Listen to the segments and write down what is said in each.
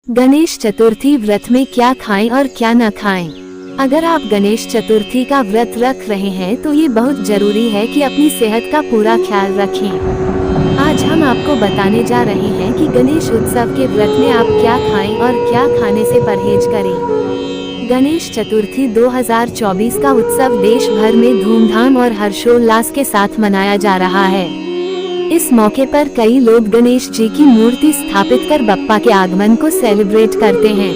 गणेश चतुर्थी व्रत में क्या खाएं और क्या न खाएं। अगर आप गणेश चतुर्थी का व्रत रख रहे हैं तो ये बहुत जरूरी है कि अपनी सेहत का पूरा ख्याल रखें। आज हम आपको बताने जा रहे हैं कि गणेश उत्सव के व्रत में आप क्या खाएं और क्या खाने से परहेज करें। गणेश चतुर्थी 2024 का उत्सव देश भर में धूमधाम और हर्षोल्लास के साथ मनाया जा रहा है। इस मौके पर कई लोग गणेश जी की मूर्ति स्थापित कर बप्पा के आगमन को सेलिब्रेट करते हैं।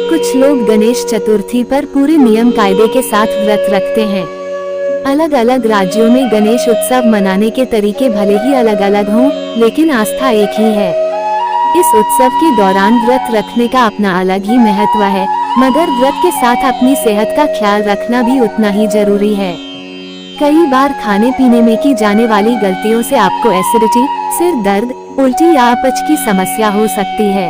कुछ लोग गणेश चतुर्थी पर पूरे नियम कायदे के साथ व्रत रखते हैं। अलग अलग राज्यों में गणेश उत्सव मनाने के तरीके भले ही अलग अलग हों, लेकिन आस्था एक ही है। इस उत्सव के दौरान व्रत रखने का अपना अलग ही महत्व है, मगर व्रत के साथ अपनी सेहत का ख्याल रखना भी उतना ही जरूरी है। कई बार खाने पीने में की जाने वाली गलतियों से आपको एसिडिटी, सिर दर्द, उल्टी या अपच की समस्या हो सकती है।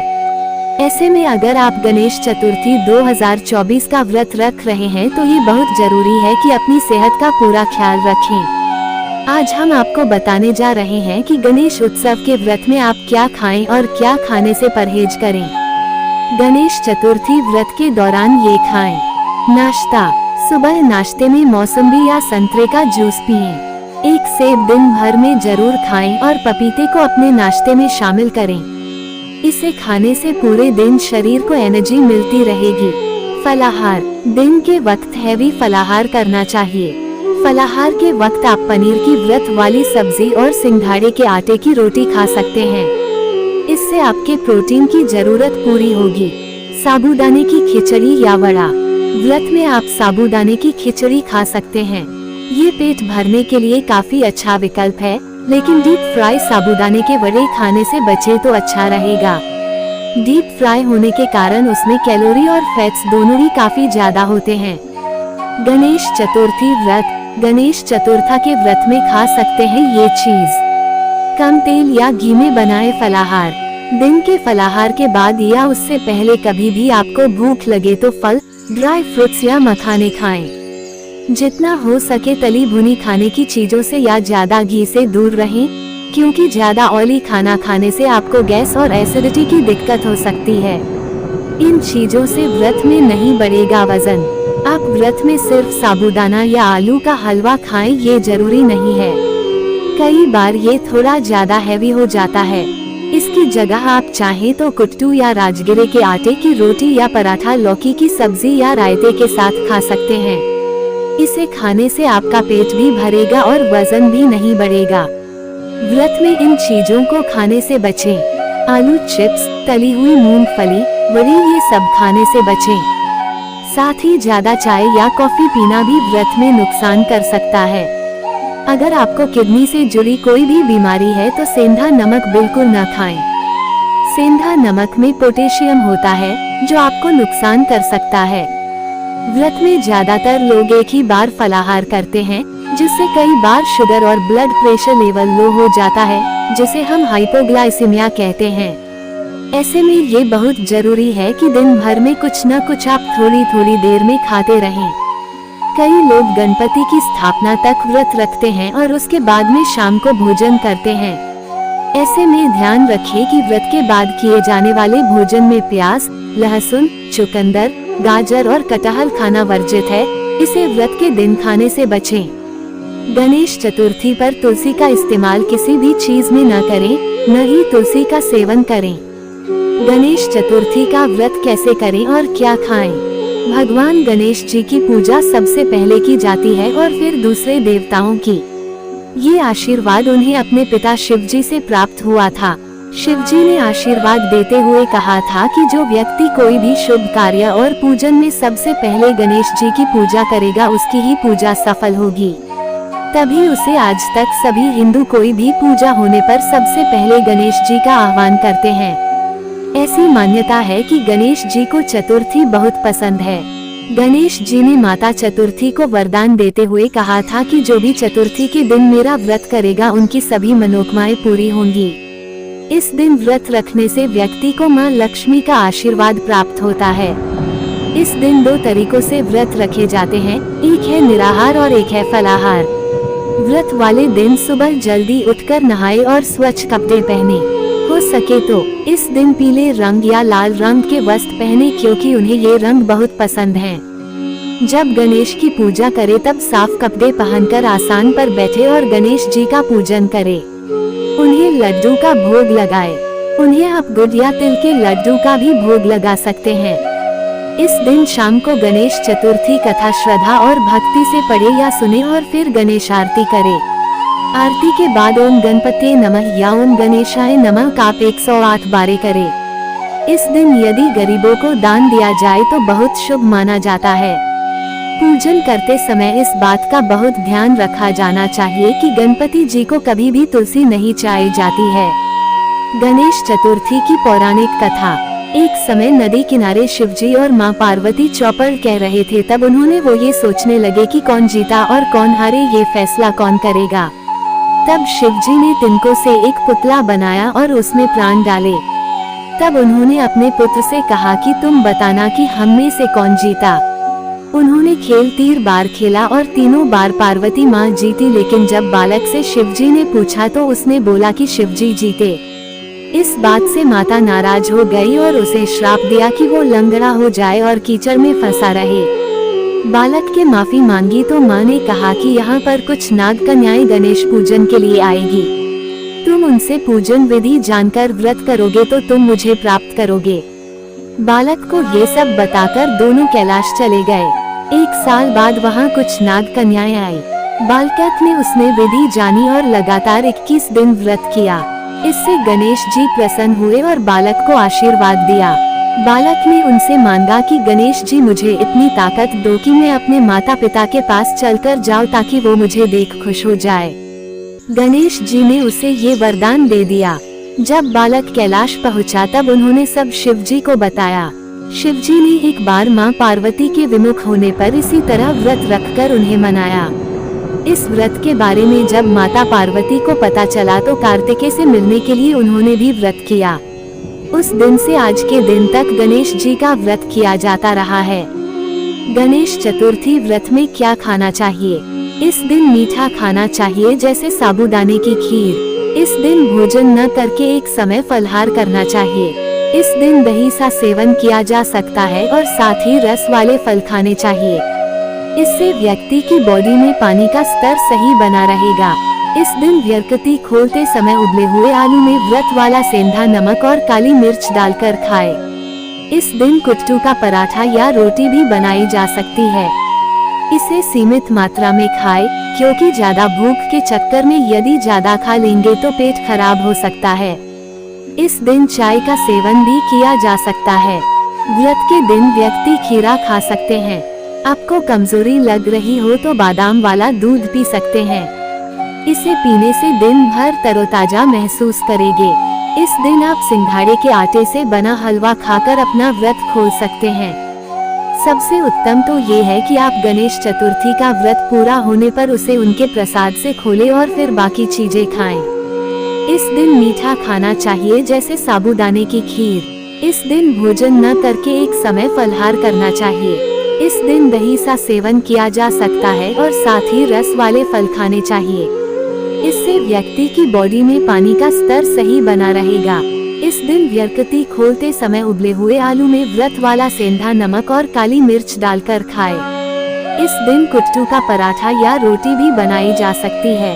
ऐसे में अगर आप गणेश चतुर्थी 2024 का व्रत रख रहे हैं तो ये बहुत जरूरी है कि अपनी सेहत का पूरा ख्याल रखें। आज हम आपको बताने जा रहे हैं कि गणेश उत्सव के व्रत में आप क्या खाएं और क्या खाने से परहेज करें। गणेश चतुर्थी व्रत के दौरान ये खाएं। नाश्ता। सुबह नाश्ते में मौसम्बी या संतरे का जूस पिएं। एक सेब दिन भर में जरूर खाएं और पपीते को अपने नाश्ते में शामिल करें। इसे खाने से पूरे दिन शरीर को एनर्जी मिलती रहेगी। फलाहार। दिन के वक्त हैवी फलाहार करना चाहिए। फलाहार के वक्त आप पनीर की व्रत वाली सब्जी और सिंघाड़े के आटे की रोटी खा सकते हैं। इससे आपके प्रोटीन की जरूरत पूरी होगी। साबूदाने की खिचड़ी या वड़ा। व्रत में आप साबूदाने की खिचड़ी खा सकते हैं। ये पेट भरने के लिए काफी अच्छा विकल्प है, लेकिन डीप फ्राई साबूदाने के वड़े खाने से बचे तो अच्छा रहेगा। डीप फ्राई होने के कारण उसमें कैलोरी और फैट्स दोनों ही काफी ज्यादा होते हैं। गणेश चतुर्थी व्रत। गणेश चतुर्था के व्रत में खा सकते हैं ये चीज। कम तेल या घी में बनाए फलाहार। दिन के फलाहार के बाद या उससे पहले कभी भी आपको भूख लगे तो फल, ड्राई फ्रूट्स या मखाने खाएं। जितना हो सके तली भुनी खाने की चीजों से या ज्यादा घी से दूर रहें, क्योंकि ज्यादा ऑयली खाना खाने से आपको गैस और एसिडिटी की दिक्कत हो सकती है। इन चीजों से व्रत में नहीं बढ़ेगा वजन। आप व्रत में सिर्फ साबूदाना या आलू का हलवा खाएं, ये जरूरी नहीं है। कई बार ये थोड़ा ज्यादा हैवी हो जाता है। इसकी जगह आप चाहें तो कुट्टू या राजगिरे के आटे की रोटी या पराठा लौकी की सब्जी या रायते के साथ खा सकते हैं। इसे खाने से आपका पेट भी भरेगा और वजन भी नहीं बढ़ेगा। व्रत में इन चीजों को खाने से बचें। आलू चिप्स, तली हुई मूंगफली, वड़ी, ये सब खाने से बचें। साथ ही ज्यादा चाय या कॉफी पीना भी व्रत में नुकसान कर सकता है। अगर आपको किडनी से जुड़ी कोई भी बीमारी है तो सेंधा नमक बिल्कुल न खाएं। सेंधा नमक में पोटेशियम होता है जो आपको नुकसान कर सकता है। व्रत में ज्यादातर लोग एक ही बार फलाहार करते हैं, जिससे कई बार शुगर और ब्लड प्रेशर लेवल लो हो जाता है, जिसे हम हाइपोग्लाइसीमिया कहते हैं। ऐसे में ये बहुत जरूरी है कि दिन भर में कुछ न कुछ आप थोड़ी थोड़ी देर में खाते रहें। कई लोग गणपति की स्थापना तक व्रत रखते हैं और उसके बाद में शाम को भोजन करते हैं। ऐसे में ध्यान रखिए कि व्रत के बाद किए जाने वाले भोजन में प्याज, लहसुन, चुकंदर, गाजर और कटहल खाना वर्जित है। इसे व्रत के दिन खाने से बचें। गणेश चतुर्थी पर तुलसी का इस्तेमाल किसी भी चीज में न करें, न ही तुलसी का सेवन करें। गणेश चतुर्थी का व्रत कैसे करें और क्या खाएं? भगवान गणेश जी की पूजा सबसे पहले की जाती है और फिर दूसरे देवताओं की। ये आशीर्वाद उन्हें अपने पिता शिव जी से प्राप्त हुआ था। शिव जी ने आशीर्वाद देते हुए कहा था कि जो व्यक्ति कोई भी शुभ कार्य और पूजन में सबसे पहले गणेश जी की पूजा करेगा, उसकी ही पूजा सफल होगी। तभी उसे आज तक सभी हिंदू कोई भी पूजा होने पर सबसे पहले गणेश जी का आह्वान करते हैं। ऐसी मान्यता है कि गणेश जी को चतुर्थी बहुत पसंद है। गणेश जी ने माता चतुर्थी को वरदान देते हुए कहा था कि जो भी चतुर्थी के दिन मेरा व्रत करेगा, उनकी सभी मनोकामनाएं पूरी होंगी। इस दिन व्रत रखने से व्यक्ति को मां लक्ष्मी का आशीर्वाद प्राप्त होता है। इस दिन दो तरीकों से व्रत रखे जाते हैं, एक है निराहार और एक है फलाहार। व्रत वाले दिन सुबह जल्दी उठकर नहाए और स्वच्छ कपड़े पहने। हो सके तो इस दिन पीले रंग या लाल रंग के वस्त्र पहने, क्योंकि उन्हें ये रंग बहुत पसंद हैं। जब गणेश की पूजा करे तब साफ कपड़े पहनकर आसन पर बैठे और गणेश जी का पूजन करे। उन्हें लड्डू का भोग लगाए। उन्हें आप गुड़ या तिल के लड्डू का भी भोग लगा सकते हैं। इस दिन शाम को गणेश चतुर्थी कथा श्रद्धा और भक्ति से पढ़े या सुने और फिर गणेश आरती करे। आरती के बाद ओम गणपते नमः या ओम गणेशाय नमः का आप 108 बारे करे। इस दिन यदि गरीबों को दान दिया जाए तो बहुत शुभ माना जाता है। पूजन करते समय इस बात का बहुत ध्यान रखा जाना चाहिए कि गणपति जी को कभी भी तुलसी नहीं चढ़ाई जाती है। गणेश चतुर्थी की पौराणिक कथा। एक समय नदी किनारे शिवजी और मां पार्वती चौपड़ कह रहे थे। तब उन्होंने वो ये सोचने लगे कि कौन जीता और कौन हारे, ये फैसला कौन करेगा। तब शिवजी ने तिनकों से एक पुतला बनाया और उसमें प्राण डाले। तब उन्होंने अपने पुत्र से कहा कि तुम बताना कि हम में से कौन जीता। उन्होंने खेल 3 बार खेला और तीनों बार पार्वती माँ जीती, लेकिन जब बालक से शिवजी ने पूछा तो उसने बोला कि शिवजी जीते। इस बात से माता नाराज हो गई और उसे श्राप दिया कि वो लंगड़ा हो जाए और कीचड़ में फंसा रहे। बालक के माफी मांगी तो माँ ने कहा कि यहाँ पर कुछ नाग कन्याएं गणेश पूजन के लिए आएगी। तुम उनसे पूजन विधि जानकर व्रत करोगे तो तुम मुझे प्राप्त करोगे। बालक को ये सब बताकर दोनों कैलाश चले गए। 1 साल बाद वहाँ कुछ नाग कन्याएं आई। बालक ने उसमें विधि जानी और लगातार 21 दिन व्रत किया। इससे गणेश जी प्रसन्न हुए और बालक को आशीर्वाद दिया। बालक ने उनसे मांगा कि गणेश जी मुझे इतनी ताकत दो कि मैं अपने माता पिता के पास चलकर जाऊं ताकि वो मुझे देख खुश हो जाए। गणेश जी ने उसे ये वरदान दे दिया। जब बालक कैलाश पहुंचा तब उन्होंने सब शिवजी को बताया। शिवजी ने एक बार मां पार्वती के विमुख होने पर इसी तरह व्रत रखकर उन्हें मनाया। इस व्रत के बारे में जब माता पार्वती को पता चला तो कार्तिकेय से मिलने के लिए उन्होंने भी व्रत किया। उस दिन से आज के दिन तक गणेश जी का व्रत किया जाता रहा है। गणेश चतुर्थी व्रत में क्या खाना चाहिए? इस दिन मीठा खाना चाहिए, जैसे साबूदाने की खीर। इस दिन भोजन न करके एक समय फलहार करना चाहिए। इस दिन दही सा सेवन किया जा सकता है और साथ ही रस वाले फल खाने चाहिए। इससे व्यक्ति की बॉडी में पानी का स्तर सही बना रहेगा। इस दिन व्यक्ति खोलते समय उबले हुए आलू में व्रत वाला सेंधा नमक और काली मिर्च डालकर खाए। इस दिन कुट्टू का पराठा या रोटी भी बनाई जा सकती है। इसे सीमित मात्रा में खाएं, क्योंकि ज्यादा भूख के चक्कर में यदि ज्यादा खा लेंगे तो पेट खराब हो सकता है। इस दिन चाय का सेवन भी किया जा सकता है। व्रत के दिन व्यक्ति खीरा खा सकते हैं। आपको कमजोरी लग रही हो तो बादाम वाला दूध पी सकते हैं। इसे पीने से दिन भर तरोताजा महसूस करेंगे। इस दिन आप सिंघाड़े के आटे से बना हलवा खाकर अपना व्रत खोल सकते हैं। सबसे उत्तम तो ये है कि आप गणेश चतुर्थी का व्रत पूरा होने पर उसे उनके प्रसाद से खोलें और फिर बाकी चीजें खाएं। इस दिन मीठा खाना चाहिए, जैसे साबूदाने की खीर। इस दिन भोजन न करके एक समय फलहार करना चाहिए। इस दिन दही सा सेवन किया जा सकता है और साथ ही रस वाले फल खाने चाहिए। इससे व्यक्ति की बॉडी में पानी का स्तर सही बना रहेगा। इस दिन व्यक्ति खोलते समय उबले हुए आलू में व्रत वाला सेंधा नमक और काली मिर्च डालकर खाए। इस दिन कुट्टू का पराठा या रोटी भी बनाई जा सकती है।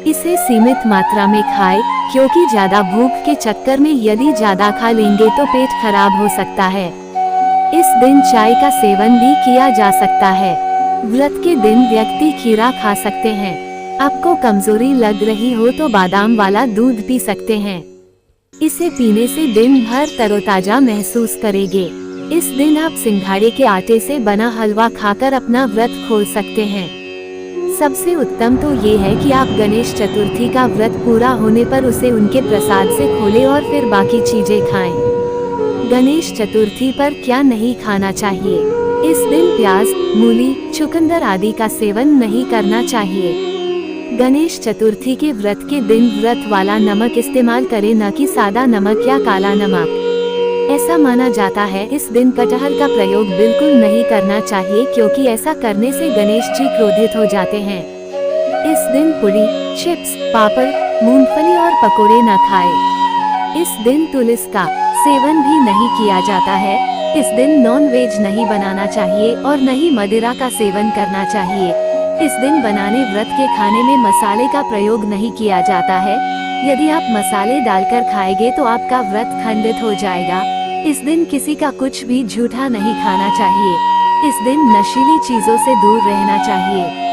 इसे सीमित मात्रा में खाएं, क्योंकि ज्यादा भूख के चक्कर में यदि ज्यादा खा लेंगे तो पेट खराब हो सकता है। इस दिन चाय का सेवन भी किया जा सकता है। व्रत के दिन व्यक्ति खीरा खा सकते हैं। आपको कमजोरी लग रही हो तो बादाम वाला दूध पी सकते हैं। इसे पीने से दिन भर तरोताजा महसूस करेंगे। इस दिन आप सिंघाड़े के आटे से बना हलवा खाकर अपना व्रत खोल सकते हैं। सबसे उत्तम तो ये है कि आप गणेश चतुर्थी का व्रत पूरा होने पर उसे उनके प्रसाद से खोलें और फिर बाकी चीजें खाएं। गणेश चतुर्थी पर क्या नहीं खाना चाहिए? इस दिन प्याज, मूली, चुकंदर आदि का सेवन नहीं करना चाहिए। गणेश चतुर्थी के व्रत के दिन व्रत वाला नमक इस्तेमाल करें, न कि सादा नमक या काला नमक। ऐसा माना जाता है इस दिन कटहल का प्रयोग बिल्कुल नहीं करना चाहिए, क्योंकि ऐसा करने से गणेश जी क्रोधित हो जाते हैं। इस दिन पूरी, चिप्स, पापड़, मूंगफली और पकोड़े न खाएं। इस दिन तुलसी का सेवन भी नहीं किया जाता है। इस दिन नॉन वेज नहीं बनाना चाहिए और न ही मदिरा का सेवन करना चाहिए। इस दिन बनाने व्रत के खाने में मसाले का प्रयोग नहीं किया जाता है। यदि आप मसाले डालकर खाएंगे तो आपका व्रत खंडित हो जाएगा। इस दिन किसी का कुछ भी झूठा नहीं खाना चाहिए। इस दिन नशीली चीजों से दूर रहना चाहिए।